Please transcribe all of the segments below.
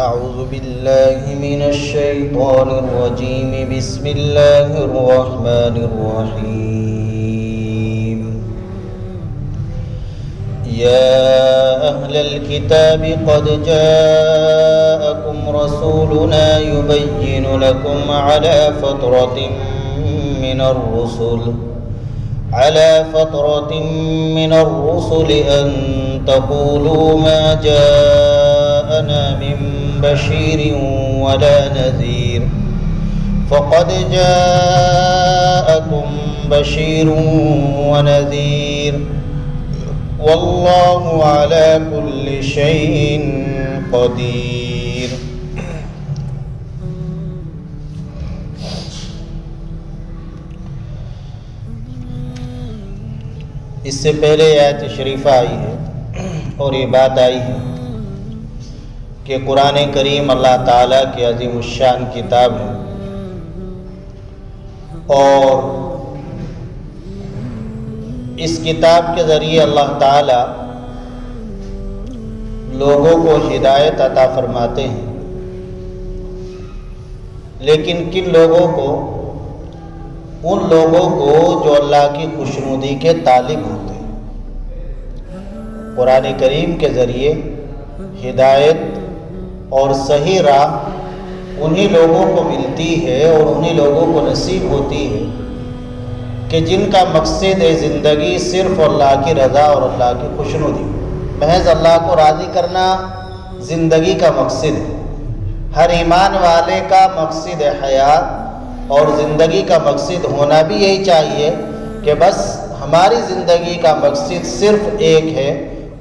أعوذ بالله من الشيطان الرجيم بسم الله الرحمن الرحيم يا أهل الكتاب قد جاءكم رسولنا يبين لكم على فترة من الرسل أن تقولوا ما جاءنا من بشير ولا نذير فقد جاءكم بشير ونذير والله على كل شيء قدير۔ اس سے پہلے آیت شریفہ آئی ہے اور یہ بات آئی ہے کہ قرآن کریم اللہ تعالیٰ کی عظیم الشان کتاب ہے اور اس کتاب کے ذریعے اللہ تعالیٰ لوگوں کو ہدایت عطا فرماتے ہیں، لیکن کن لوگوں کو؟ ان لوگوں کو جو اللہ کی خوشنودی کے طالب ہوتے ہیں۔ قرآن کریم کے ذریعے ہدایت اور صحیح راہ انہی لوگوں کو ملتی ہے اور انہی لوگوں کو نصیب ہوتی ہے کہ جن کا مقصد زندگی صرف اللہ کی رضا اور اللہ کی خوشنودی، محض اللہ کو راضی کرنا زندگی کا مقصد ہے۔ ہر ایمان والے کا مقصد حیات اور زندگی کا مقصد ہونا بھی یہی چاہیے کہ بس ہماری زندگی کا مقصد صرف ایک ہے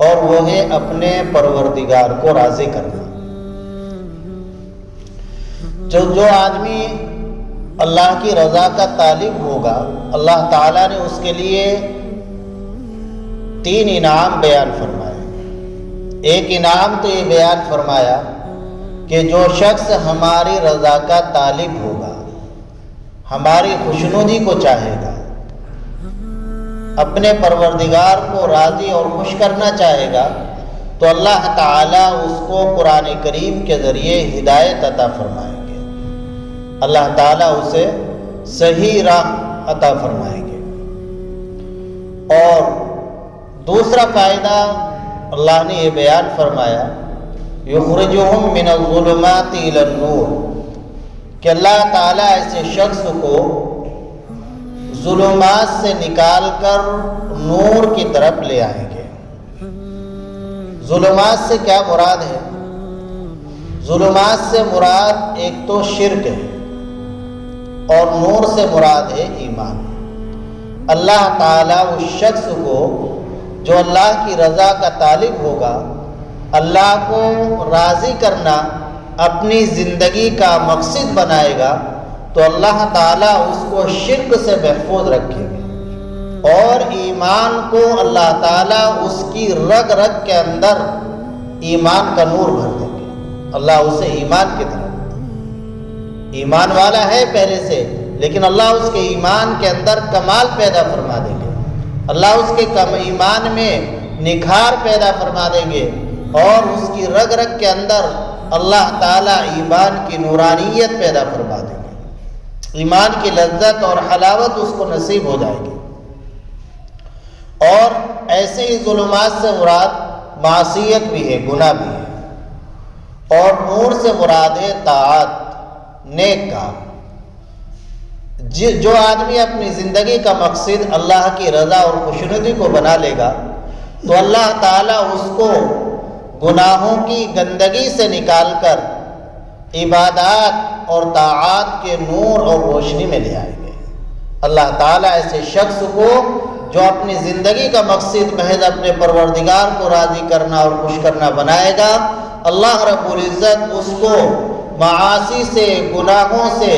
اور وہ ہے اپنے پروردگار کو راضی کرنا۔ جو آدمی اللہ کی رضا کا طالب ہوگا، اللہ تعالیٰ نے اس کے لیے 3 انعام بیان فرمائے۔ ایک انعام تو یہ بیان فرمایا کہ جو شخص ہماری رضا کا طالب ہوگا، ہماری خوشنودی کو چاہے گا، اپنے پروردگار کو راضی اور خوش کرنا چاہے گا، تو اللہ تعالیٰ اس کو قرآن کریم کے ذریعے ہدایت عطا فرمائیں گے، اللہ تعالیٰ اسے صحیح راہ عطا فرمائیں گے۔ اور دوسرا فائدہ اللہ نے یہ بیان فرمایا یخرجہم من الظلمات الی النور، کہ اللہ تعالیٰ ایسے شخص کو ظلمات سے نکال کر نور کی طرف لے آئیں گے۔ ظلمات سے کیا مراد ہے؟ ظلمات سے مراد ایک تو شرک ہے اور نور سے مراد ہے ایمان۔ اللہ تعالیٰ اس شخص کو جو اللہ کی رضا کا طالب ہوگا، اللہ کو راضی کرنا اپنی زندگی کا مقصد بنائے گا، تو اللہ تعالیٰ اس کو شرک سے محفوظ رکھے گا اور ایمان کو اللہ تعالیٰ اس کی رگ رگ کے اندر ایمان کا نور بھر دیں گے۔ اللہ اسے ایمان کی طرف، ایمان والا ہے پہلے سے، لیکن اللہ اس کے ایمان کے اندر کمال پیدا فرما دیں گے، اللہ اس کے ایمان میں نکھار پیدا فرما دیں گے اور اس کی رگ رگ کے اندر اللہ تعالیٰ ایمان کی نورانیت پیدا فرما دیں گے، ایمان کی لذت اور حلاوت اس کو نصیب ہو جائے گی۔ اور ایسے ہی ظلمات سے مراد معصیت بھی ہے، گناہ بھی ہے، اور نور سے مراد ہے طاعت، نیک کام۔ جو آدمی اپنی زندگی کا مقصد اللہ کی رضا اور خوشنودی کو بنا لے گا، تو اللہ تعالیٰ اس کو گناہوں کی گندگی سے نکال کر عبادات اور طاعات کے نور اور روشنی میں لے آئیں گے۔ اللہ تعالیٰ ایسے شخص کو جو اپنی زندگی کا مقصد محض اپنے پروردگار کو راضی کرنا اور خوش کرنا بنائے گا، اللہ رب العزت اس کو معاصی سے، گناہوں سے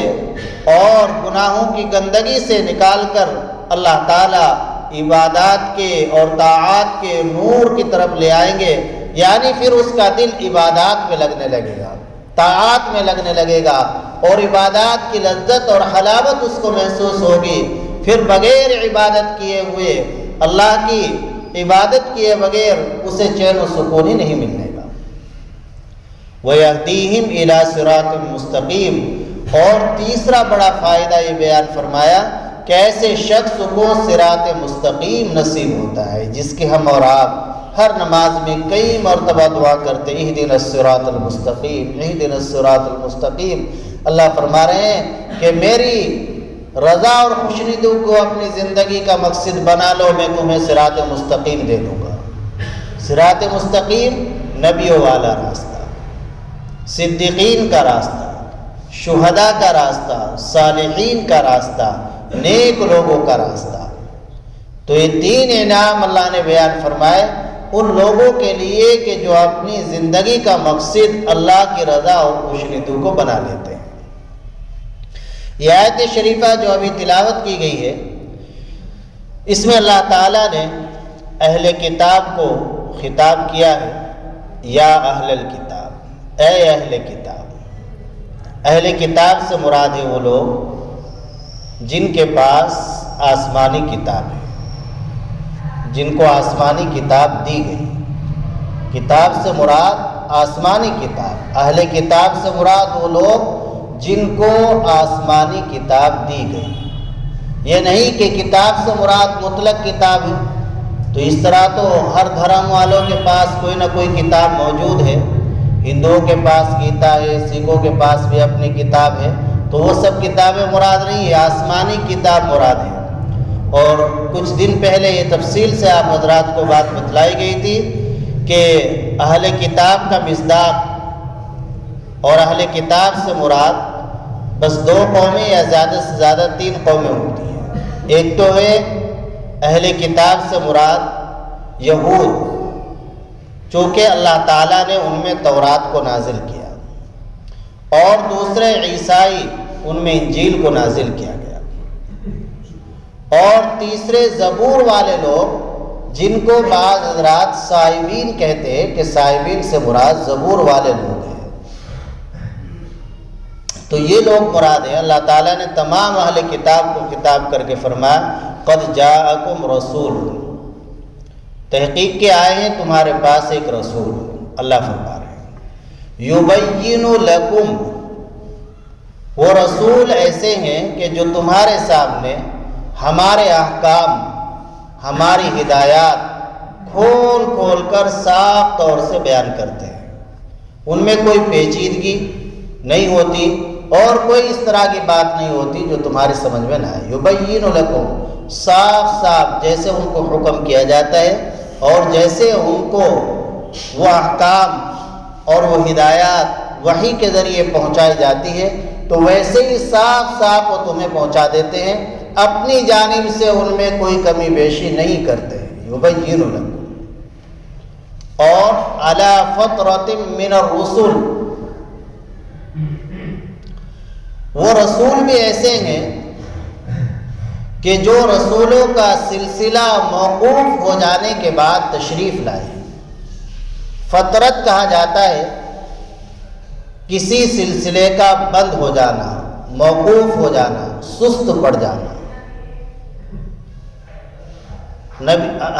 اور گناہوں کی گندگی سے نکال کر اللہ تعالیٰ عبادات کے اور طاعات کے نور کی طرف لے آئیں گے، یعنی پھر اس کا دل عبادات میں لگنے لگے گا، طاعات میں لگنے لگے گا اور عبادات کی لذت اور حلاوت اس کو محسوس ہوگی۔ پھر بغیر عبادت کیے ہوئے، اللہ کی عبادت کیے بغیر اسے چین و سکون ہی نہیں ملنے گا۔ وَيَهْدِيهِمْ إِلَى صِرَاطٍ مُسْتَقِيمٍ۔ اور تیسرا بڑا فائدہ یہ بیان فرمایا کہ ایسے شخص کو صراط مستقیم نصیب ہوتا ہے جس کی ہم اور آپ ہر نماز میں کئی مرتبہ دعا کرتے اہدنا الصراط المستقیم، اہدنا الصراط المستقیم۔ اللہ فرما رہے ہیں کہ میری رضا اور خوشنودی کو اپنی زندگی کا مقصد بنا لو، میں تمہیں صراط مستقیم دے دوں گا۔ صراط مستقیم نبیوں والا راستہ، صدیقین کا راستہ، شہداء کا راستہ، صالحین کا راستہ، نیک لوگوں کا راستہ۔ تو یہ تین انعام اللہ نے بیان فرمائے ان لوگوں کے لیے کہ جو اپنی زندگی کا مقصد اللہ کی رضا اور خوشنودی کو بنا لیتے ہیں۔ یہ آیت شریفہ جو ابھی تلاوت کی گئی ہے، اس میں اللہ تعالیٰ نے اہل کتاب کو خطاب کیا ہے، یا اہل الکتاب، اے اہل کتاب۔ اہل کتاب سے مراد ہے وہ لوگ جن کے پاس آسمانی کتاب ہے، جن کو آسمانی کتاب دی گئی۔ کتاب سے مراد آسمانی کتاب، اہل کتاب سے مراد وہ لوگ جن کو آسمانی کتاب دی گئی۔ یہ نہیں کہ کتاب سے مراد مطلق کتاب ہے، تو اس طرح تو ہر دھرم والوں کے پاس کوئی نہ کوئی کتاب موجود ہے۔ ہندوؤں کے پاس گیتا ہے، سکھوں کے پاس بھی اپنی کتاب ہے، تو وہ سب کتابیں مراد نہیں ہے، آسمانی کتاب مراد ہے۔ اور کچھ دن پہلے یہ تفصیل سے آپ حضرات کو بات بتلائی گئی تھی کہ اہل کتاب کا مصداق اور اہل کتاب سے مراد بس دو قومیں یا زیادہ سے زیادہ تین قومیں ہوتی ہیں۔ ایک تو ہے اہل کتاب سے مراد یہود، چونکہ اللہ تعالیٰ نے ان میں تورات کو نازل کیا، اور دوسرے عیسائی، ان میں انجیل کو نازل کیا گیا، اور تیسرے زبور والے لوگ جن کو بعض حضرات صائبین کہتے ہیں کہ صائبین سے مراد زبور والے لوگ ہیں۔ تو یہ لوگ مراد ہیں۔ اللہ تعالیٰ نے تمام اہل کتاب کو خطاب کر کے فرمایا قد جاءکم رسول، تحقیق کے آئے ہیں تمہارے پاس ایک رسول۔ اللہ فرما رہے ہیں یبین لکم، وہ رسول ایسے ہیں کہ جو تمہارے سامنے ہمارے احکام، ہماری ہدایات کھول کھول کر صاف طور سے بیان کرتے ہیں۔ ان میں کوئی پیچیدگی نہیں ہوتی اور کوئی اس طرح کی بات نہیں ہوتی جو تمہاری سمجھ میں نہ آئے۔ یبین لکم، صاف صاف جیسے ان کو حکم کیا جاتا ہے اور جیسے ان کو وہ احکام اور وہ ہدایات وحی کے ذریعے پہنچائی جاتی ہے، تو ویسے ہی صاف صاف وہ تمہیں پہنچا دیتے ہیں، اپنی جانب سے ان میں کوئی کمی بیشی نہیں کرتے۔ یبین لکم، اور علی فترۃ من الرسل، وہ رسول بھی ایسے ہیں کہ جو رسولوں کا سلسلہ موقوف ہو جانے کے بعد تشریف لائے۔ فترت کہا جاتا ہے کسی سلسلے کا بند ہو جانا، موقوف ہو جانا، سست پڑ جانا۔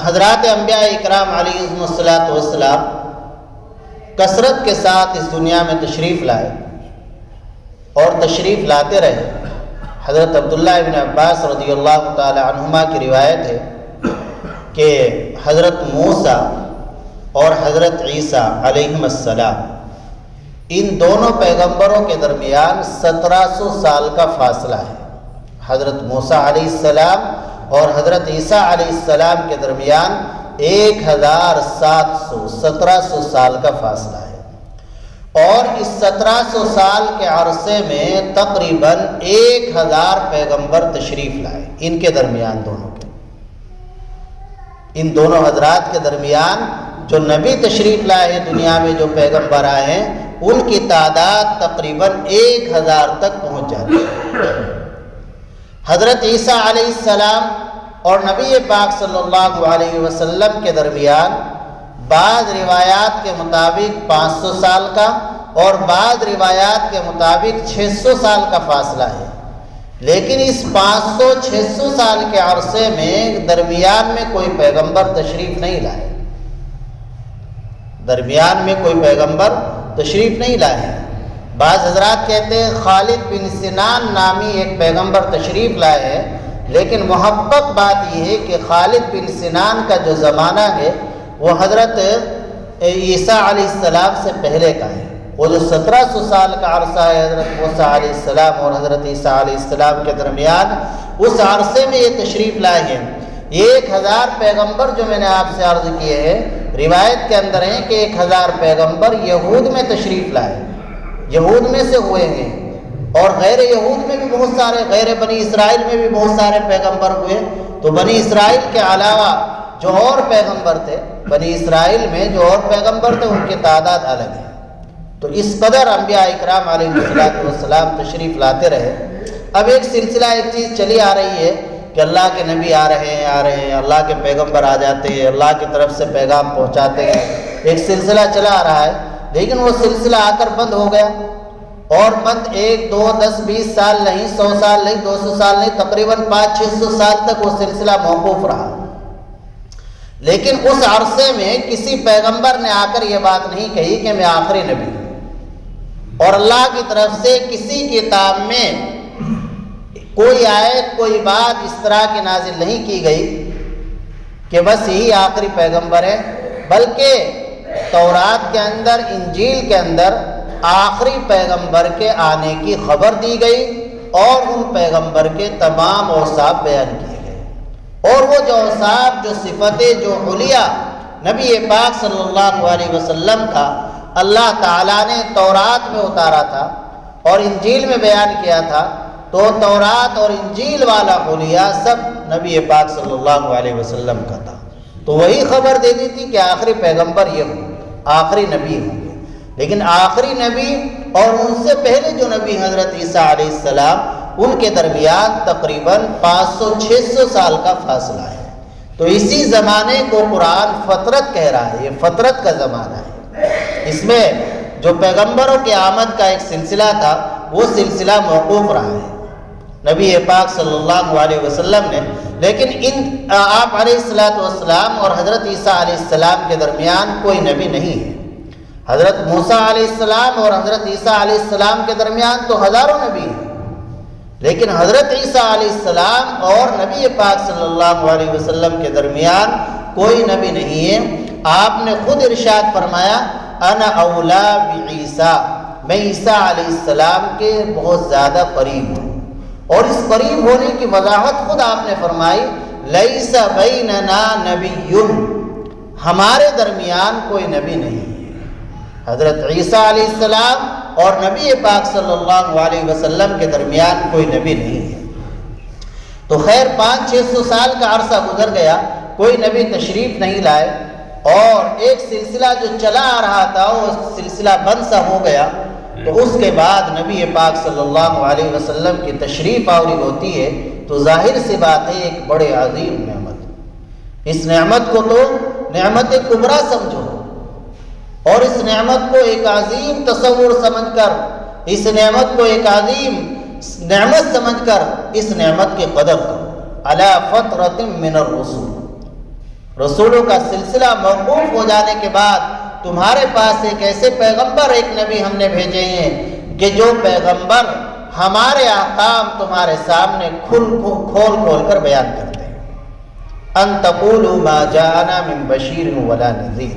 حضرات انبیاء اکرام علیہم الصلاۃ والسلام کثرت کے ساتھ اس دنیا میں تشریف لائے اور تشریف لاتے رہے۔ حضرت عبداللہ ابن عباس رضی اللہ تعالی عنہما کی روایت ہے کہ حضرت موسیٰ اور حضرت عیسیٰ علیہم السلام، ان دونوں پیغمبروں کے درمیان 1700 سال کا فاصلہ ہے۔ حضرت موسیٰ علیہ السلام اور حضرت عیسیٰ علیہ السلام کے درمیان 1700 سال کا فاصلہ ہے، اور اس 1700 سال کے عرصے میں تقریباً 1000 پیغمبر تشریف لائے۔ ان کے درمیان ان دونوں حضرات کے درمیان جو نبی تشریف لائے ہیں دنیا میں، جو پیغمبر آئے ہیں، ان کی تعداد تقریباً 1000 تک پہنچ جاتی ہے۔ حضرت عیسیٰ علیہ السلام اور نبی پاک صلی اللہ علیہ وسلم کے درمیان بعض روایات کے مطابق 500 سال کا اور بعض روایات کے مطابق 600 سال کا فاصلہ ہے، لیکن اس 500-600 سال کے عرصے میں درمیان میں کوئی پیغمبر تشریف نہیں لائے، درمیان میں کوئی پیغمبر تشریف نہیں لائے ہیں۔ بعض حضرات کہتے ہیں خالد بن سنان نامی ایک پیغمبر تشریف لائے ہیں، لیکن محقق بات یہ ہے کہ خالد بن سنان کا جو زمانہ ہے وہ حضرت عیسیٰ علیہ السلام سے پہلے کا ہے۔ وہ جو 1700 سال کا عرصہ ہے حضرت موسیٰ علیہ السلام اور حضرت عیسیٰ علیہ السلام کے درمیان، اس عرصے میں یہ تشریف لائے ہیں۔ یہ 1000 پیغمبر جو میں نے آپ سے عرض کیے ہیں، روایت کے اندر ہیں کہ 1000 پیغمبر یہود میں تشریف لائے، یہود میں سے ہوئے ہیں، اور غیر یہود میں بھی بہت سارے، غیر بنی اسرائیل میں بھی بہت سارے پیغمبر ہوئے۔ تو بنی اسرائیل کے علاوہ جو اور پیغمبر تھے، بنی اسرائیل میں جو اور پیغمبر تھے ان کی تعداد الگ ہے۔ تو اس قدر انبیاء اکرام علیہ السلام تشریف لاتے رہے۔ اب ایک سلسلہ، ایک چیز چلی آ رہی ہے کہ اللہ کے نبی آ رہے ہیں، اللہ کے پیغمبر آ جاتے ہیں، اللہ کی طرف سے پیغام پہنچاتے ہیں، ایک سلسلہ چلا آ رہا ہے، لیکن وہ سلسلہ آ کر بند ہو گیا، اور بند 1 2 10 20 سال نہیں، 100 سال نہیں، 200 سال نہیں، تقریباً 500-600 سال تک وہ سلسلہ موقوف رہا۔ لیکن اس عرصے میں کسی پیغمبر نے آ کر یہ بات نہیں کہی کہ میں آخری نبی ہوں، اور اللہ کی طرف سے کسی کتاب میں کوئی آیت، کوئی بات اس طرح کی نازل نہیں کی گئی کہ بس یہی آخری پیغمبر ہے، بلکہ تورات کے اندر، انجیل کے اندر آخری پیغمبر کے آنے کی خبر دی گئی، اور ان پیغمبر کے تمام اوصاف بیان کیے گئے، اور وہ جو اوصاف، جو صفتیں، جو حلیہ نبی پاک صلی اللہ علیہ وسلم کا اللہ تعالیٰ نے تورات میں اتارا تھا اور انجیل میں بیان کیا تھا، تو تورات اور انجیل والا حلیہ سب نبی پاک صلی اللہ علیہ وسلم کا تھا۔ تو وہی خبر دے دی تھی کہ آخری پیغمبر یہ ہوں، آخری نبی ہوں گے۔ لیکن آخری نبی اور ان سے پہلے جو نبی حضرت عیسیٰ علیہ السلام، ان کے درمیان تقریباً 500-600 سال کا فاصلہ ہے۔ تو اسی زمانے کو قرآن فترت کہہ رہا ہے، یہ فترت کا زمانہ ہے۔ اس میں جو پیغمبروں کی آمد کا ایک سلسلہ تھا، وہ سلسلہ موقوف رہا ہے نبی پاک صلی اللہ علیہ وسلم نے۔ لیکن آپ علیہ السلام اور حضرت عیسیٰ علیہ السلام کے درمیان کوئی نبی نہیں ہے۔ حضرت موسیٰ علیہ السلام اور حضرت عیسیٰ علیہ السلام کے درمیان تو ہزاروں نبی ہیں، لیکن حضرت عیسیٰ علیہ السلام اور نبی پاک صلی اللہ علیہ وسلم کے درمیان کوئی نبی نہیں ہے۔ آپ نے خود ارشاد فرمایا، انا اولا بعیسیٰ، میں عیسیٰ علیہ السلام کے بہت زیادہ قریب ہوں، اور اس قریب ہونے کی وضاحت خود آپ نے فرمائی، لیس بیننا نبی، ہمارے درمیان کوئی نبی نہیں ہے۔ حضرت عیسیٰ علیہ السلام اور نبی پاک صلی اللہ علیہ وسلم کے درمیان کوئی نبی نہیں ہے۔ تو خیر 500-600 سال کا عرصہ گزر گیا، کوئی نبی تشریف نہیں لائے، اور ایک سلسلہ جو چلا آ رہا تھا وہ سلسلہ بند سا ہو گیا۔ تو اس کے بعد نبی پاک صلی اللہ علیہ وسلم کی تشریف آوری ہوتی ہے، تو ظاہر سی بات ہے ایک بڑے عظیم نعمت، اس نعمت کو تو نعمت کبریٰ سمجھو، اور اس نعمت کو ایک عظیم تصور سمجھ کر، اس نعمت کو ایک عظیم نعمت سمجھ کر اس نعمت کی قدر کرو۔ علی فترۃ من الرسول، رسولوں کا سلسلہ موقوف ہو جانے کے بعد تمہارے پاس ایک ایسے پیغمبر، ایک نبی ہم نے بھیجے ہیں کہ جو پیغمبر ہمارے احکام تمہارے سامنے کھول کر بیان کرتے ہیں۔ ان تقولوا ما جاءنا من بشیر ولا نذیر،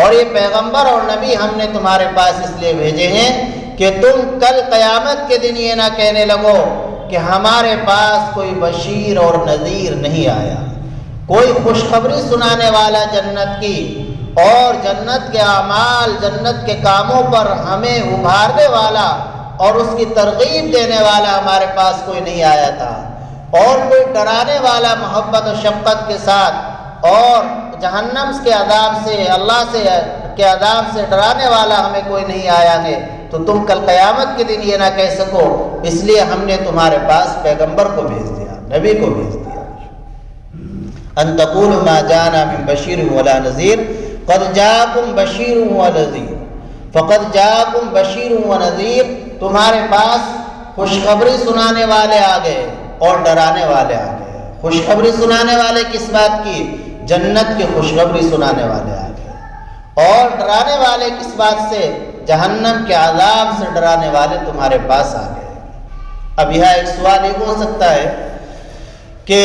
اور یہ پیغمبر اور نبی ہم نے تمہارے پاس اس لیے بھیجے ہیں کہ تم کل قیامت کے دن یہ نہ کہنے لگو کہ ہمارے پاس کوئی بشیر اور نذیر نہیں آیا، کوئی خوشخبری سنانے والا جنت کی اور جنت کے اعمال، جنت کے کاموں پر ہمیں ابھارنے والا اور اس کی ترغیب دینے والا ہمارے پاس کوئی نہیں آیا تھا، اور کوئی ڈرانے والا محبت و شفقت کے ساتھ اور جہنم کے عذاب سے، اللہ کے عذاب سے ڈرانے والا ہمیں کوئی نہیں آیا ہے، تو تم کل قیامت کے دن یہ نہ کہہ سکو، اس لیے ہم نے تمہارے پاس پیغمبر کو بھیج دیا، نبی کو بھیج دیا۔ ان تقولوا ما جاءنا من بشیر ولا نذیر قد جاءکم بشیر ونذیر، فقد جاءکم بشیر ونذیر، تمہارے پاس خوشخبری سنانے والے آ گئے اور ڈرانے والے آ گئے۔ خوشخبری سنانے والے کس بات کی؟ جنت کی خوشخبری سنانے والے آ گئے، اور ڈرانے والے کس بات سے؟ جہنم کے عذاب سے ڈرانے والے تمہارے پاس آ گئے۔ اب یہاں ایک سوال یہ ہو سکتا ہے کہ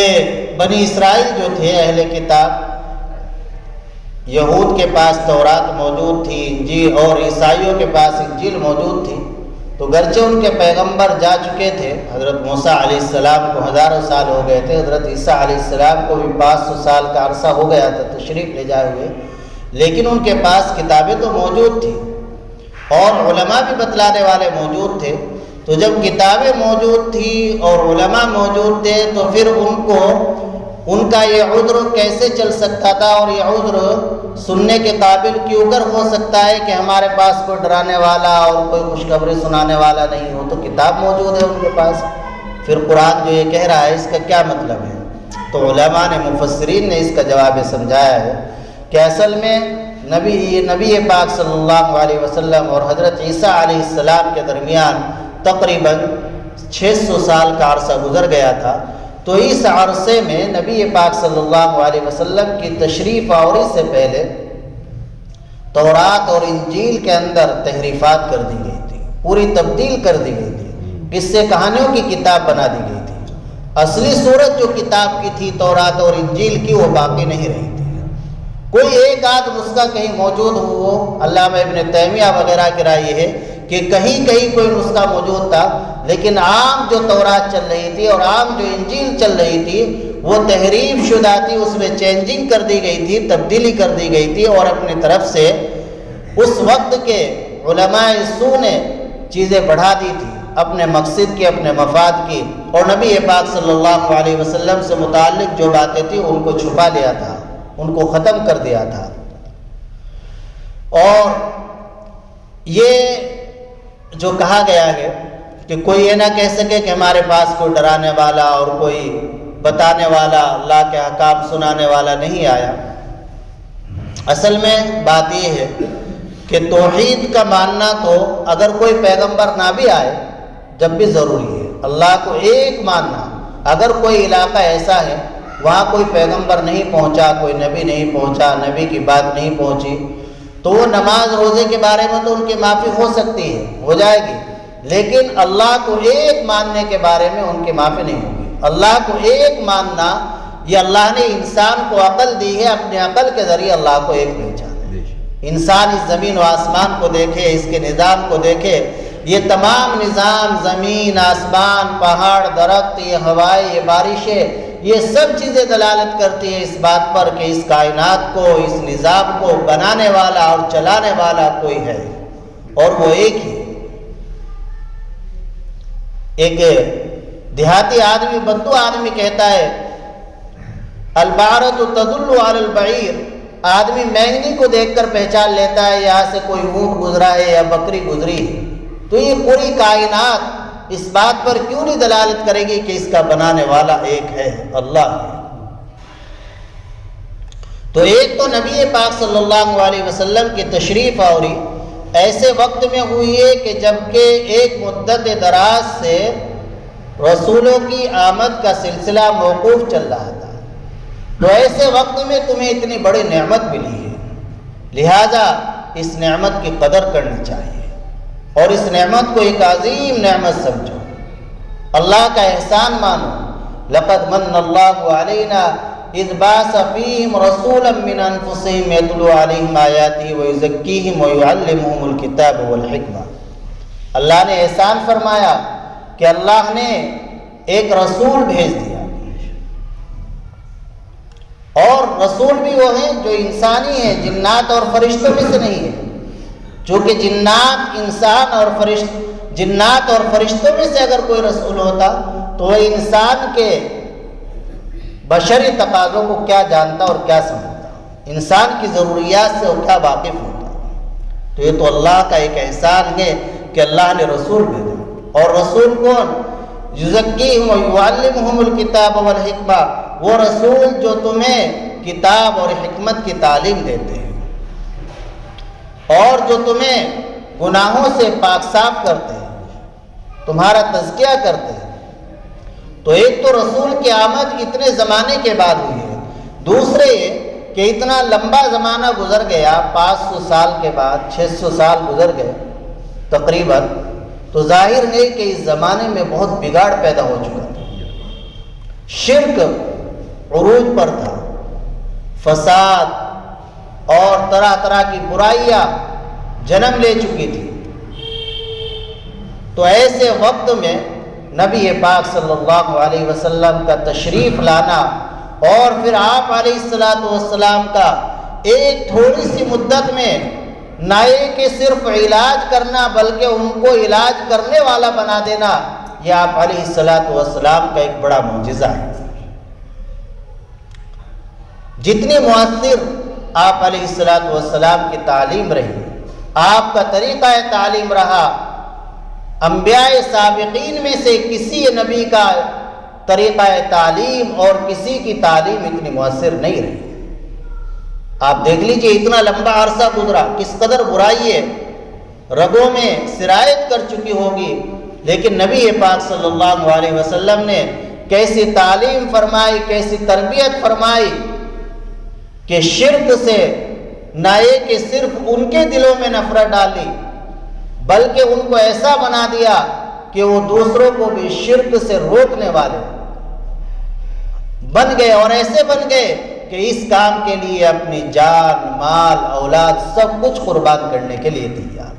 بنی اسرائیل جو تھے اہل کتاب، یہود کے پاس تورات موجود تھی، انجیل، اور عیسائیوں کے پاس انجیل موجود تھی، تو گرچہ ان کے پیغمبر جا چکے تھے، حضرت موسیٰ علیہ السلام کو ہزاروں سال ہو گئے تھے، حضرت عیسیٰ علیہ السلام کو بھی 500 سال کا عرصہ ہو گیا تھا تشریف لے جائے ہوئے، لیکن ان کے پاس کتابیں تو موجود تھیں اور علماء بھی بتلانے والے موجود تھے۔ تو جب کتابیں موجود تھی اور علماء موجود تھے تو پھر ان کا یہ عذر کیسے چل سکتا تھا، اور یہ عذر سننے کے قابل کیوں کر ہو سکتا ہے کہ ہمارے پاس کوئی ڈرانے والا اور کوئی خوشخبری سنانے والا نہیں ہو، تو کتاب موجود ہے ان کے پاس، پھر قرآن جو یہ کہہ رہا ہے اس کا کیا مطلب ہے؟ تو علماء نے، مفسرین نے اس کا جواب سمجھایا ہے کہ اصل میں نبی پاک صلی اللہ علیہ وسلم اور حضرت عیسیٰ علیہ السلام کے درمیان تقریباً 600 سال کا عرصہ گزر گیا تھا، تو اس عرصے میں نبی پاک صلی اللہ علیہ وسلم کی تشریف آوری سے پہلے تورات اور انجیل کے اندر تحریفات کر دی گئی تھی، پوری تبدیل کر دی گئی تھی، قصے کہانیوں کی کتاب بنا دی گئی تھی۔ اصلی صورت جو کتاب کی تھی تورات اور انجیل کی، وہ باقی نہیں رہی تھی۔ کوئی ایک آدھ نسخہ کہیں موجود ہو، علامہ ابن تیمیہ وغیرہ کی رائے یہ ہے کہ کہیں کوئی نسخہ موجود تھا، لیکن عام جو تورات چل رہی تھی اور عام جو انجیل چل رہی تھی وہ تحریف شدہ تھی، اس میں چینجنگ کر دی گئی تھی، تبدیلی کر دی گئی تھی، اور اپنی طرف سے اس وقت کے علماء سو نے چیزیں بڑھا دی تھی اپنے مقصد کی، اپنے مفاد کی، اور نبی پاک صلی اللہ علیہ وسلم سے متعلق جو باتیں تھیں ان کو چھپا لیا تھا، ان کو ختم کر دیا تھا۔ اور یہ جو کہا گیا ہے کہ کوئی یہ نہ کہہ سکے کہ ہمارے پاس کوئی ڈرانے والا اور کوئی بتانے والا، اللہ کے احکام سنانے والا نہیں آیا، اصل میں بات یہ ہے کہ توحید کا ماننا تو اگر کوئی پیغمبر نہ بھی آئے جب بھی ضروری ہے، اللہ کو ایک ماننا۔ اگر کوئی علاقہ ایسا ہے وہاں کوئی پیغمبر نہیں پہنچا، کوئی نبی نہیں پہنچا، نبی کی بات نہیں پہنچی، تو وہ نماز روزے کے بارے میں تو ان کی معافی ہو سکتی ہے، ہو جائے گی، لیکن اللہ کو ایک ماننے کے بارے میں ان کی معافی نہیں ہوگی۔ اللہ کو ایک ماننا، یہ اللہ نے انسان کو عقل دی ہے، اپنے عقل کے ذریعے اللہ کو ایک پہچانا۔ انسان اس زمین و آسمان کو دیکھے، اس کے نظام کو دیکھے، یہ تمام نظام، زمین، آسمان، پہاڑ، درخت، یہ ہوائیں، یہ بارشیں، یہ سب چیزیں دلالت کرتی ہیں اس بات پر کہ اس کائنات کو، اس نظام کو بنانے والا اور چلانے والا کوئی ہے، اور وہ ایک ہی۔ ایک دیہاتی آدمی، بدو آدمی کہتا ہے البعرۃ تدل علی البعیر، آدمی مینگنی کو دیکھ کر پہچان لیتا ہے یہاں سے کوئی اونٹ گزرا ہے یا بکری گزری ہے، تو یہ پوری کائنات اس بات پر کیوں نہیں دلالت کرے گی کہ اس کا بنانے والا ایک ہے، اللہ ہے۔ تو ایک تو نبی پاک صلی اللہ علیہ وسلم کی تشریف آوری ایسے وقت میں ہوئی ہے کہ جبکہ ایک مدت دراز سے رسولوں کی آمد کا سلسلہ موقوف چل رہا تھا، تو ایسے وقت میں تمہیں اتنی بڑی نعمت ملی ہے، لہذا اس نعمت کی قدر کرنی چاہیے اور اس نعمت کو ایک عظیم نعمت سمجھو، اللہ کا احسان مانو۔ لقد من اللہ علینا اذ بعث فیہم رسولا من انفسہم یتلو علیہم آیاتہ ویزکیہم ویعلمہم الکتاب والحکمہ۔ اللہ نے احسان فرمایا کہ اللہ نے ایک رسول بھیج دیا، اور رسول بھی وہ ہیں جو انسانی ہیں، جنات اور فرشتوں میں سے نہیں ہے، چونکہ جنات اور فرشتوں میں سے اگر کوئی رسول ہوتا تو وہ انسان کے بشری تقاضوں کو کیا جانتا اور کیا سمجھتا، انسان کی ضروریات سے وہ کیا واقف ہوتا۔ تو یہ تو اللہ کا ایک احسان ہے کہ اللہ نے رسول بھیجا، اور رسول کون؟ یزکیہم ویعلمہم الکتاب والحکمہ، وہ رسول جو تمہیں کتاب اور حکمت کی تعلیم دیتے ہیں اور جو تمہیں گناہوں سے پاک صاف کرتے ہیں، تمہارا تزکیہ کرتے ہیں۔ تو ایک تو رسول کی آمد اتنے زمانے کے بعد ہوئی ہے، دوسرے کہ اتنا لمبا زمانہ گزر گیا، 500 سال کے بعد 600 سال گزر گئے، تقریباً، تو ظاہر ہے کہ اس زمانے میں بہت بگاڑ پیدا ہو چکا تھا، شرک عروج پر تھا، فساد اور طرح طرح کی برائیاں جنم لے چکی تھی۔ تو ایسے وقت میں نبی پاک صلی اللہ علیہ وسلم کا تشریف لانا اور پھر آپ علیہ السلام کا ایک تھوڑی سی مدت میں نہ کہ صرف علاج کرنا بلکہ ان کو علاج کرنے والا بنا دینا، یہ آپ علیہ السلام کا ایک بڑا معجزہ ہے۔ جتنی مؤثر آپ علیہ السلام کی تعلیم رہی، آپ کا طریقہ تعلیم رہا، انبیاء سابقین میں سے کسی نبی کا طریقہ تعلیم اور کسی کی تعلیم اتنی مؤثر نہیں رہی۔ آپ دیکھ لیجئے اتنا لمبا عرصہ گزرا، کس قدر برائی ہے رگوں میں سرایت کر چکی ہوگی، لیکن نبی پاک صلی اللہ علیہ وسلم نے کیسی تعلیم فرمائی، کیسی تربیت فرمائی کہ شرک سے نہ کہ صرف ان کے دلوں میں نفرت ڈالی بلکہ ان کو ایسا بنا دیا کہ وہ دوسروں کو بھی شرک سے روکنے والے بن گئے، اور ایسے بن گئے کہ اس کام کے لیے اپنی جان، مال، اولاد سب کچھ قربان کرنے کے لیے تیار،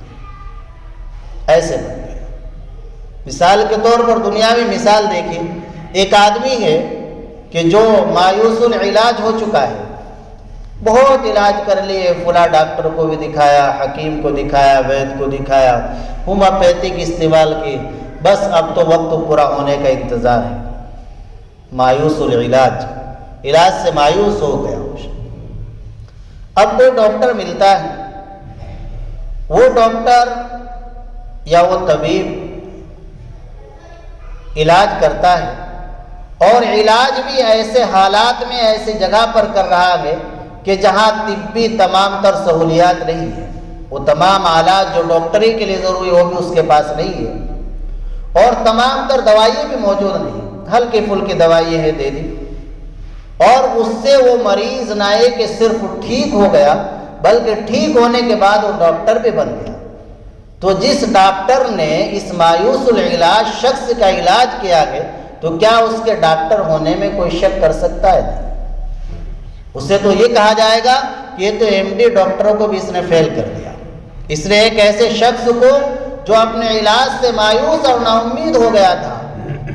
ایسے بن گئے۔ مثال کے طور پر دنیاوی مثال دیکھیں، ایک آدمی ہے کہ جو مایوس العلاج ہو چکا ہے، بہت علاج کر لیے، فلاں ڈاکٹر کو بھی دکھایا، حکیم کو دکھایا، وید کو دکھایا، ہومیوپیتھک استعمال کی، بس اب تو وقت پورا ہونے کا انتظار ہے، مایوس العلاج، علاج سے مایوس ہو گیا۔ اب کوئی ڈاکٹر ملتا ہے، وہ ڈاکٹر یا وہ طبیب علاج کرتا ہے، اور علاج بھی ایسے حالات میں ایسے جگہ پر کر رہا ہے کہ جہاں طبی تمام تر سہولیات نہیں ہے، وہ تمام آلات جو ڈاکٹری کے لیے ضروری ہوگی اس کے پاس نہیں ہے، اور تمام تر دوائیں بھی موجود نہیں، ہلکی پھلکی دوائیں ہے دے دی، اور اس سے وہ مریض نہ کہ صرف ٹھیک ہو گیا بلکہ ٹھیک ہونے کے بعد وہ ڈاکٹر بھی بن گیا۔ تو جس ڈاکٹر نے اس مایوس العلاج شخص کا علاج کیا ہے، تو کیا اس کے ڈاکٹر ہونے میں کوئی شک کر سکتا ہے؟ اسے تو یہ کہا جائے گا کہ یہ تو ایم ڈی ڈاکٹروں کو بھی اس نے فیل کر دیا۔ اس لیے ایک ایسے شخص کو جو اپنے علاج سے مایوس اور نا امید ہو گیا تھا،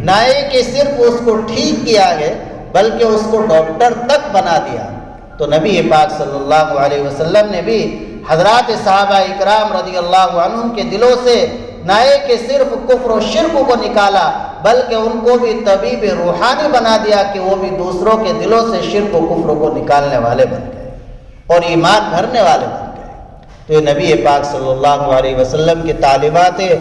نہ کہ صرف اس کو ٹھیک کیا ہے بلکہ اس کو ڈاکٹر تک بنا دیا، تو نبی پاک صلی اللہ علیہ وسلم نے بھی حضرات صحابہ اکرام رضی اللہ عنہم کے دلوں سے نہ کہ صرف کفر و شرک کو نکالا بلکہ ان کو بھی طبیب روحانی بنا دیا کہ وہ بھی دوسروں کے دلوں سے شرک و کفر کو نکالنے والے بن گئے اور ایمان بھرنے والے بن گئے۔ تو یہ نبی پاک صلی اللہ علیہ وسلم کی تعلیمات ہے،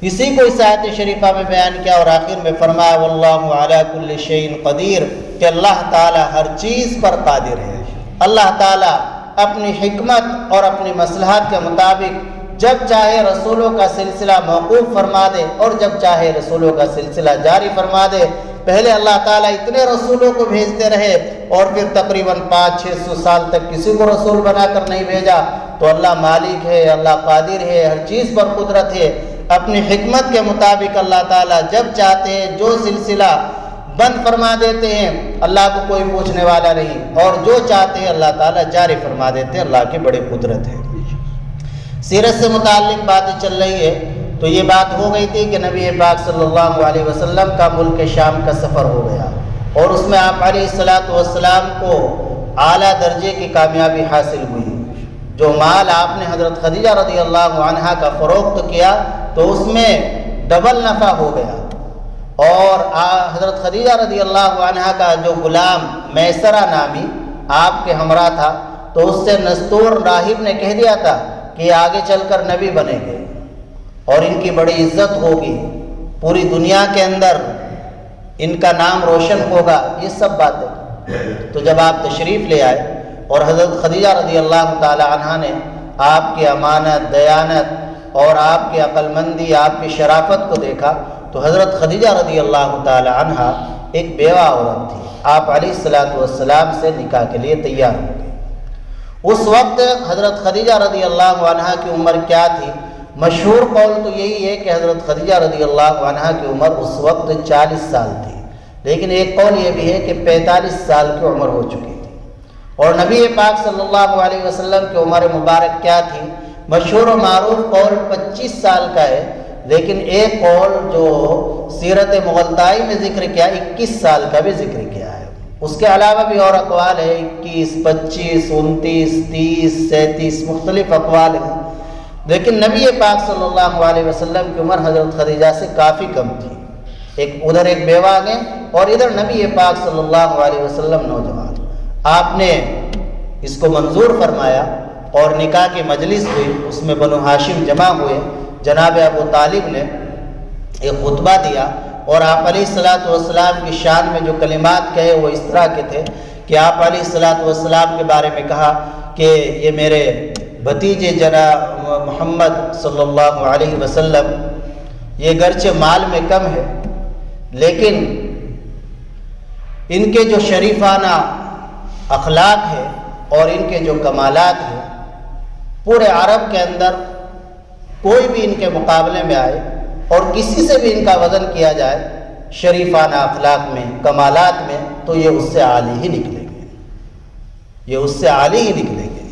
اسی کو اس آیت شریفہ میں بیان کیا، اور آخر میں فرمایا واللہ علی کل شیء قدیر، کہ اللہ تعالی ہر چیز پر قادر ہے۔ اللہ تعالی اپنی حکمت اور اپنی مصلحت کے مطابق جب چاہے رسولوں کا سلسلہ موقوف فرما دے اور جب چاہے رسولوں کا سلسلہ جاری فرما دے۔ پہلے اللہ تعالیٰ اتنے رسولوں کو بھیجتے رہے اور پھر تقریباً 500-600 سال تک کسی کو رسول بنا کر نہیں بھیجا، تو اللہ مالک ہے، اللہ قادر ہے، ہر چیز پر قدرت ہے۔ اپنی حکمت کے مطابق اللہ تعالیٰ جب چاہتے ہیں جو سلسلہ بند فرما دیتے ہیں، اللہ کو کوئی پوچھنے والا نہیں، اور جو چاہتے ہیں اللہ تعالیٰ جاری فرما دیتے ہیں، اللہ کی بڑی قدرت ہے۔ سیرت سے متعلق باتیں چل رہی ہے، تو یہ بات ہو گئی تھی کہ نبی پاک صلی اللہ علیہ وسلم کا ملک شام کا سفر ہو گیا، اور اس میں آپ علیہ السلام کو اعلیٰ درجے کی کامیابی حاصل ہوئی۔ جو مال آپ نے حضرت خدیجہ رضی اللہ عنہا کا فروخت کیا تو اس میں ڈبل نفع ہو گیا، اور حضرت خدیجہ رضی اللہ عنہا کا جو غلام میسرہ نامی آپ کے ہمراہ تھا، تو اس سے نستور راہب نے کہہ دیا تھا کہ آگے چل کر نبی بنیں گے اور ان کی بڑی عزت ہوگی، پوری دنیا کے اندر ان کا نام روشن ہوگا، یہ سب باتیں۔ تو جب آپ تشریف لے آئے اور حضرت خدیجہ رضی اللہ تعالی عنہ نے آپ کی امانت، دیانت اور آپ کی عقل مندی، آپ کی شرافت کو دیکھا، تو حضرت خدیجہ رضی اللہ تعالی عنہ ایک بیوہ عورت تھی، آپ علیہ السلام سے نکاح کے لیے تیار ہو گئے۔ اس وقت حضرت خدیجہ رضی اللہ عنہ کی عمر کیا تھی؟ مشہور قول تو یہی ہے کہ حضرت خدیجہ رضی اللہ عنہا کی عمر اس وقت 40 سال تھی، لیکن ایک قول یہ بھی ہے کہ 45 سال کی عمر ہو چکی تھی۔ اور نبی پاک صلی اللہ علیہ وسلم کی عمر مبارک کیا تھی؟ مشہور و معروف قول 25 سال کا ہے، لیکن ایک قول جو سیرت مغلطائی میں ذکر کیا 21 سال کا بھی ذکر کیا ہے۔ اس کے علاوہ بھی اور اقوال ہے، 21، 25، 29، 30، 37 مختلف اقوال ہیں، لیکن نبی پاک صلی اللہ علیہ وسلم کی عمر حضرت خدیجہ سے کافی کم تھی۔ ادھر ایک بیوہ آگے اور ادھر نبی پاک صلی اللہ علیہ وسلم نوجوان۔ آپ نے اس کو منظور فرمایا اور نکاح کی مجلس ہوئی، اس میں بنو ہاشم جمع ہوئے۔ جناب ابو طالب نے ایک خطبہ دیا اور آپ علیہ الصلاۃ والسلام کی شان میں جو کلمات کہے وہ اس طرح کے تھے کہ آپ علیہ الصلاۃ والسلام کے بارے میں کہا کہ یہ میرے بھتیجے جناب محمد صلی اللہ علیہ وسلم یہ گرچہ مال میں کم ہے، لیکن ان کے جو شریفانہ اخلاق ہے اور ان کے جو کمالات ہیں، پورے عرب کے اندر کوئی بھی ان کے مقابلے میں آئے اور کسی سے بھی ان کا وزن کیا جائے شریفانہ اخلاق میں، کمالات میں، تو یہ اس سے عالی ہی نکلیں گے، یہ اس سے عالی ہی نکلیں گے۔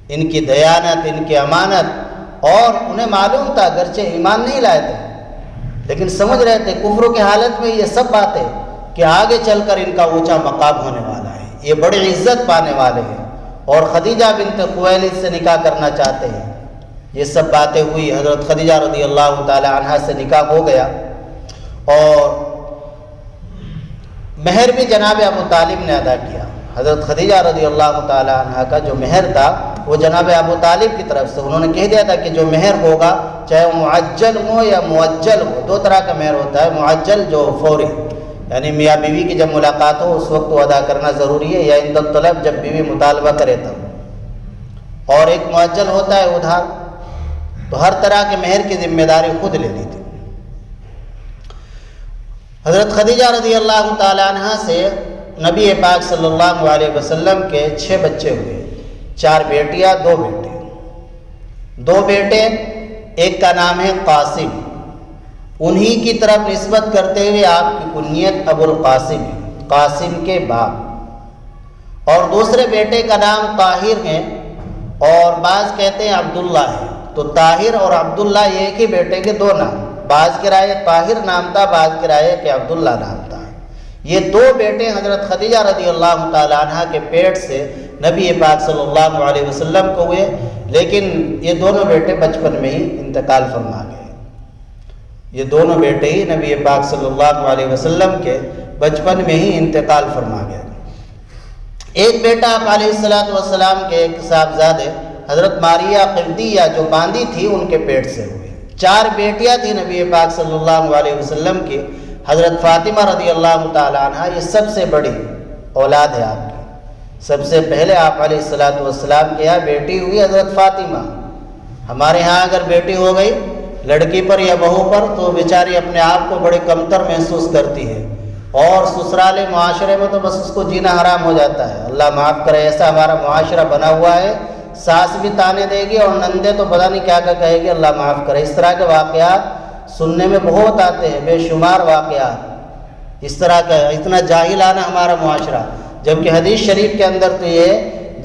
ان کی دیانت، ان کی امانت، اور انہیں معلوم تھا گرچہ ایمان نہیں لائے تھے لیکن سمجھ رہے تھے کفر کی حالت میں یہ سب باتیں کہ آگے چل کر ان کا اونچا مقام ہونے والا ہے، یہ بڑی عزت پانے والے ہیں اور خدیجہ بنت خویلد سے نکاح کرنا چاہتے ہیں۔ یہ سب باتیں ہوئی، حضرت خدیجہ رضی اللہ تعالی عنہا سے نکاح ہو گیا اور مہر بھی جناب ابو طالب نے ادا کیا۔ حضرت خدیجہ رضی اللہ تعالی عنہا کا جو مہر تھا وہ جناب ابو طالب کی طرف سے انہوں نے کہہ دیا تھا کہ جو مہر ہوگا چاہے وہ معجل ہو یا معجل ہو، دو طرح کا مہر ہوتا ہے، معجل جو فوری یعنی میاں بیوی کی جب ملاقات ہو اس وقت وہ ادا کرنا ضروری ہے، یا عند الطلب جب بیوی مطالبہ کرے تب، اور ایک معجل ہوتا ہے ادھار۔ تو ہر طرح کے مہر کی ذمہ داری خود لینی تھی۔ حضرت خدیجہ رضی اللہ تعالی عنہ سے نبی پاک صلی اللہ علیہ وسلم کے 6 بچے ہوئے، 4 بیٹیاں 2 بیٹے۔ 2 بیٹے، ایک کا نام ہے قاسم، انہی کی طرف نسبت کرتے ہوئے آپ کی کنیت ابو القاسم ہے، قاسم کے باپ، اور دوسرے بیٹے کا نام طاہر ہے اور بعض کہتے ہیں عبداللہ ہے۔ تو طاہر اور عبداللہ یہ ایک ہی بیٹے کے 2 نام، بعض کی رائے طاہر نام تھا، بعض کی رائے کہ عبداللہ نام تھا۔ یہ 2 بیٹے حضرت خدیجہ رضی اللہ تعالی عنہ کے پیٹ سے نبی پاک صلی اللہ علیہ وسلم کو ہوئے، لیکن یہ دونوں بیٹے بچپن میں ہی انتقال فرما گئے۔ یہ دونوں بیٹے ہی نبی پاک صلی اللہ علیہ وسلم کے بچپن میں ہی انتقال فرما گئے۔ ایک بیٹا آپ علیہ الصلوۃ والسلام کے ایک صاحبزادے حضرت ماریہ قبطیہ جو باندی تھی ان کے پیٹ سے ہوئے۔ 4 بیٹیاں تھیں نبی پاک صلی اللہ علیہ وسلم کی، حضرت فاطمہ رضی اللہ تعالی عنہ یہ سب سے بڑی اولاد ہے آپ کی۔ سب سے پہلے آپ علیہ الصلوۃ والسلام کے یہاں بیٹی ہوئی حضرت فاطمہ۔ ہمارے ہاں اگر بیٹی ہو گئی لڑکی پر یا بہو پر تو بیچاری اپنے آپ کو بڑی کمتر محسوس کرتی ہے، اور سسرال معاشرے میں تو بس اس کو جینا حرام ہو جاتا ہے۔ اللہ معاف کرے، ایسا ہمارا معاشرہ بنا ہوا ہے، ساس بھی تانے دے گی اور نندے تو پتہ نہیں کیا کیا کہے گی، اللہ معاف کرے۔ اس طرح کے واقعات سننے میں بہت آتے ہیں، بے شمار واقعات اس طرح کا، اتنا جاہلانہ ہمارا معاشرہ، جبکہ حدیث شریف کے اندر تو یہ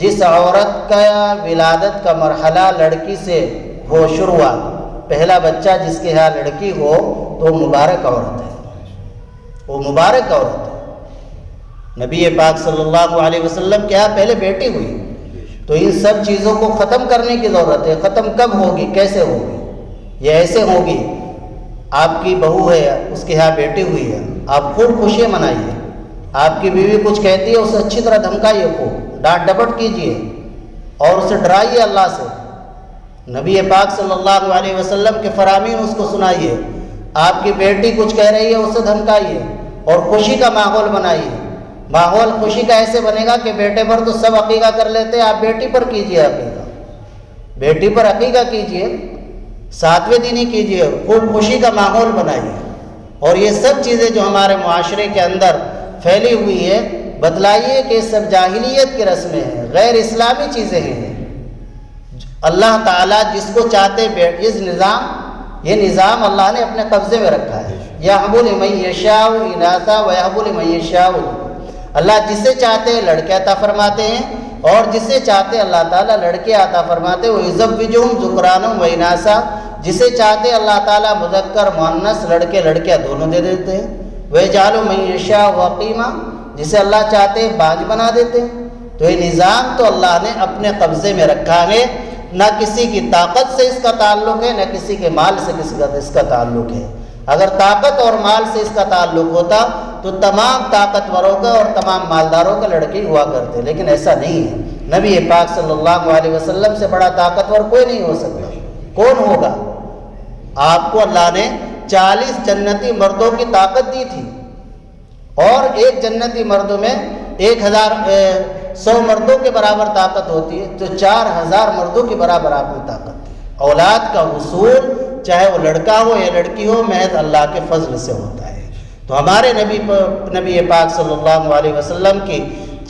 جس عورت کا ولادت کا مرحلہ لڑکی سے ہو شروعات، پہلا بچہ جس کے یہاں لڑکی ہو تو مبارک عورت ہے، وہ مبارک عورت ہے۔ نبی پاک صلی اللہ علیہ وسلم کے یہاں پہلے بیٹی ہوئی، تو ان سب چیزوں کو ختم کرنے کی ضرورت ہے۔ ختم کب ہوگی، کیسے ہوگی؟ یہ ایسے ہوگی، آپ کی بہو ہے، اس کے یہاں بیٹی ہوئی ہے، آپ خوب خوشیاں منائیے۔ آپ کی بیوی کچھ کہتی ہے اسے اچھی طرح دھمکائیے، خوب ڈانٹ ڈپٹ کیجیے اور اسے ڈرائیے اللہ سے۔ نبی پاک صلی اللہ علیہ وسلم کے فرامین اس کو سنائیے۔ آپ کی بیٹی کچھ کہہ رہی ہے اسے دھمکائیے اور خوشی کا ماحول بنائیے۔ ماحول خوشی کا ایسے بنے گا کہ بیٹے پر تو سب عقیقہ کر لیتے ہیں، آپ بیٹی پر کیجیے عقیقہ، بیٹی پر عقیقہ کیجیے، 7ویں دن ہی کیجیے، خوب خوشی کا ماحول بنائیے۔ اور یہ سب چیزیں جو ہمارے معاشرے کے اندر پھیلی ہوئی ہے، بتلائیے کہ سب جاہلیت کی رسمیں ہیں، غیر اسلامی چیزیں ہیں۔ اللہ تعالیٰ جس کو چاہتے یہ نظام اللہ نے اپنے قبضے میں رکھا ہے. یَهْبُ لِمَن یَشَاءُ إِنَاثًا وَيَهْبُ لِمَن یَشَاءُ. اللہ جسے چاہتے ہیں لڑکے عطا فرماتے ہیں اور جسے چاہتے اللہ تعالیٰ لڑکے عطا فرماتے ہیں. وَيُزَوِّجُهُمْ ذُكْرَانًا وَإِنَاثًا. جسے چاہتے اللہ تعالیٰ مذکر مؤنث لڑکے لڑکیاں دونوں دے دیتے ہیں. وَيَجْعَلُ مَن يَشَاءُ عَقِيمًا. جسے اللہ چاہتے ہیں باج بنا دیتے ہیں. تو یہ نظام تو اللہ نے اپنے قبضے میں رکھا ہے. نہ کسی کی طاقت سے اس کا تعلق ہے، نہ کسی کے مال سے اس کا تعلق ہے. اگر طاقت اور مال سے اس کا تعلق ہوتا تو تمام طاقتوروں کا اور تمام مالداروں کا لڑکی ہوا کرتے، لیکن ایسا نہیں ہے. نبی پاک صلی اللہ علیہ وسلم سے بڑا طاقتور کوئی نہیں ہو سکتا. کون ہوگا؟ آپ کو اللہ نے 40 جنتی مردوں کی طاقت دی تھی، اور ایک جنتی مردوں میں 100 مردوں کے برابر طاقت ہوتی ہے، تو 4000 مردوں کے برابر آپ میں طاقت دی. اولاد کا حصول چاہے وہ لڑکا ہو یا لڑکی ہو محض اللہ کے فضل سے ہوتا ہے. تو ہمارے نبی پاک صلی اللہ علیہ وسلم کی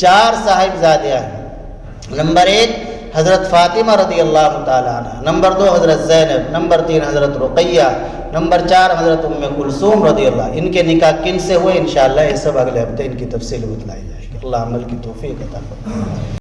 4 صاحبزادیاں ہیں. نمبر 1 حضرت فاطمہ رضی اللہ تعالیٰ عنہ، نمبر 2 حضرت زینب، نمبر 3 حضرت رقیہ، نمبر 4 حضرت ام کلثوم رضی اللہ. ان کے نکاح کن سے ہوئے انشاءاللہ یہ سب اگلے ہفتے ان کی تفصیل بتلائی جائے گی. اللہ عمل کی توفیق عطا فرمائے.